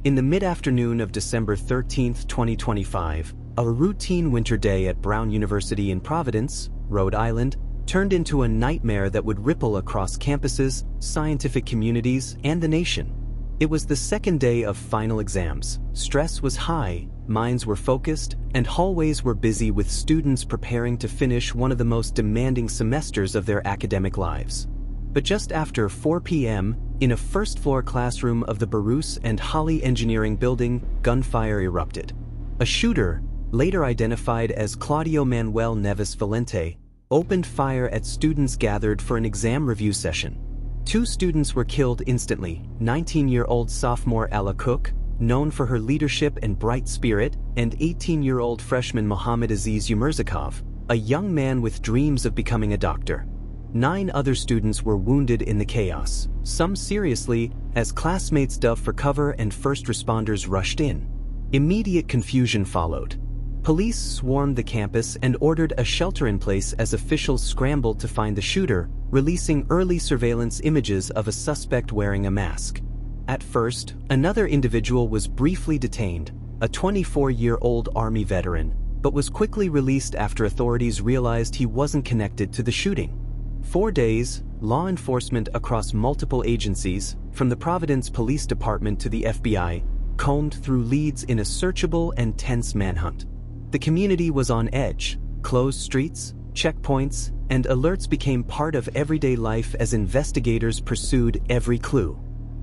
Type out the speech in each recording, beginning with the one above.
In the mid-afternoon of December 13, 2025, a routine winter day at Brown University in Providence, Rhode Island, turned into a nightmare that would ripple across campuses, scientific communities, and the nation. It was the second day of final exams. Stress was high, minds were focused, and hallways were busy with students preparing to finish one of the most demanding semesters of their academic lives. But just after 4 p.m., in a first-floor classroom of the Bruce and Holly Engineering Building, gunfire erupted. A shooter, later identified as Claudio Manuel Neves Valente, opened fire at students gathered for an exam review session. 2 students were killed instantly: 19-year-old sophomore Ella Cook, known for her leadership and bright spirit, and 18-year-old freshman Mohammad Aziz Umerzakov, a young man with dreams of becoming a doctor. 9 other students were wounded in the chaos, some seriously, as classmates dove for cover and first responders rushed in. Immediate confusion followed. Police swarmed the campus and ordered a shelter-in-place as officials scrambled to find the shooter, releasing early surveillance images of a suspect wearing a mask. At first, another individual was briefly detained, a 24-year-old Army veteran, but was quickly released after authorities realized he wasn't connected to the shooting. 4 days, law enforcement across multiple agencies, from the Providence Police Department to the FBI, combed through leads in a searchable and tense manhunt. The community was on edge. Closed streets, checkpoints, and alerts became part of everyday life as investigators pursued every clue.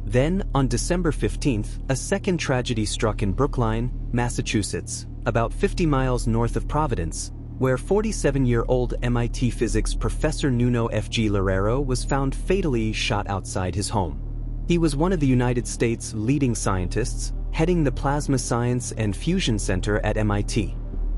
Then, on December 15th, a second tragedy struck in Brookline, Massachusetts, about 50 miles north of Providence, where 47-year-old MIT physics professor Nuno F.G. Loureiro was found fatally shot outside his home. He was one of the United States' leading scientists, heading the Plasma Science and Fusion Center at MIT.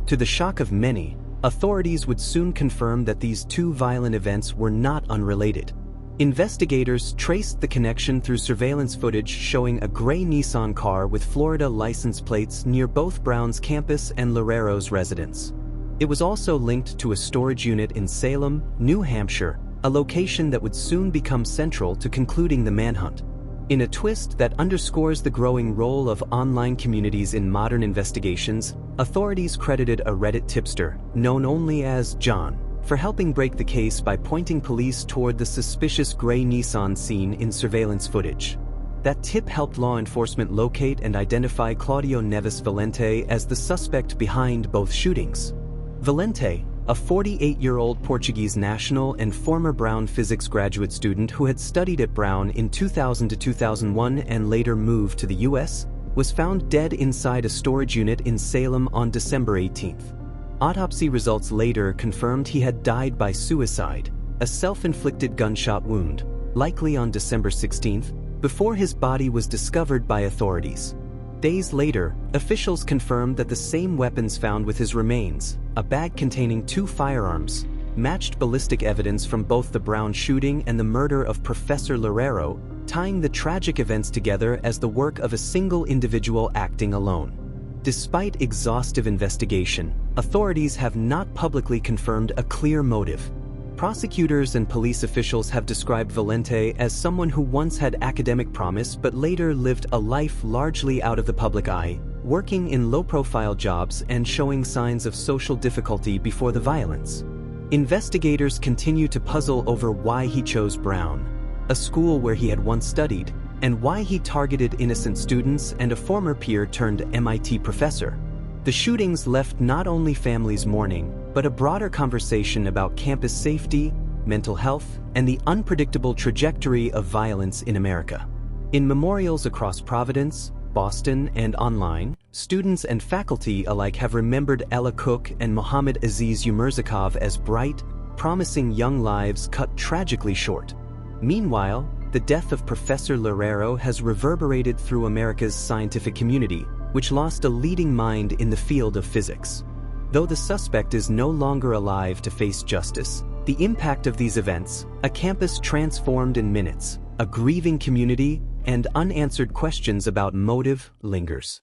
To the shock of many, authorities would soon confirm that these 2 violent events were not unrelated. Investigators traced the connection through surveillance footage showing a gray Nissan car with Florida license plates near both Brown's campus and Loureiro's residence. It was also linked to a storage unit in Salem, New Hampshire, a location that would soon become central to concluding the manhunt. In a twist that underscores the growing role of online communities in modern investigations, authorities credited a Reddit tipster, known only as John, for helping break the case by pointing police toward the suspicious gray Nissan seen in surveillance footage. That tip helped law enforcement locate and identify Claudio Neves Valente as the suspect behind both shootings. Valente, a 48-year-old Portuguese national and former Brown physics graduate student who had studied at Brown in 2000 to 2001 and later moved to the U.S., was found dead inside a storage unit in Salem on December 18th. Autopsy results later confirmed he had died by suicide, a self-inflicted gunshot wound, likely on December 16th, before his body was discovered by authorities. Days later, officials confirmed that the same weapons found with his remains, a bag containing 2 firearms, matched ballistic evidence from both the Brown shooting and the murder of Professor Loureiro, tying the tragic events together as the work of a single individual acting alone. Despite exhaustive investigation, authorities have not publicly confirmed a clear motive. Prosecutors and police officials have described Valente as someone who once had academic promise but later lived a life largely out of the public eye, working in low-profile jobs and showing signs of social difficulty before the violence. Investigators continue to puzzle over why he chose Brown, a school where he had once studied, and why he targeted innocent students and a former peer turned MIT professor. The shootings left not only families mourning, but a broader conversation about campus safety, mental health, and the unpredictable trajectory of violence in America. In memorials across Providence, Boston, and online, students and faculty alike have remembered Ella Cook and Mohammad Aziz Umerzakov as bright, promising young lives cut tragically short. Meanwhile, the death of Professor Loureiro has reverberated through America's scientific community, which lost a leading mind in the field of physics. Though the suspect is no longer alive to face justice, the impact of these events, a campus transformed in minutes, a grieving community, and unanswered questions about motive lingers.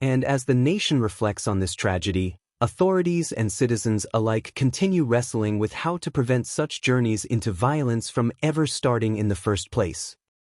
And as the nation reflects on this tragedy, authorities and citizens alike continue wrestling with how to prevent such journeys into violence from ever starting in the first place.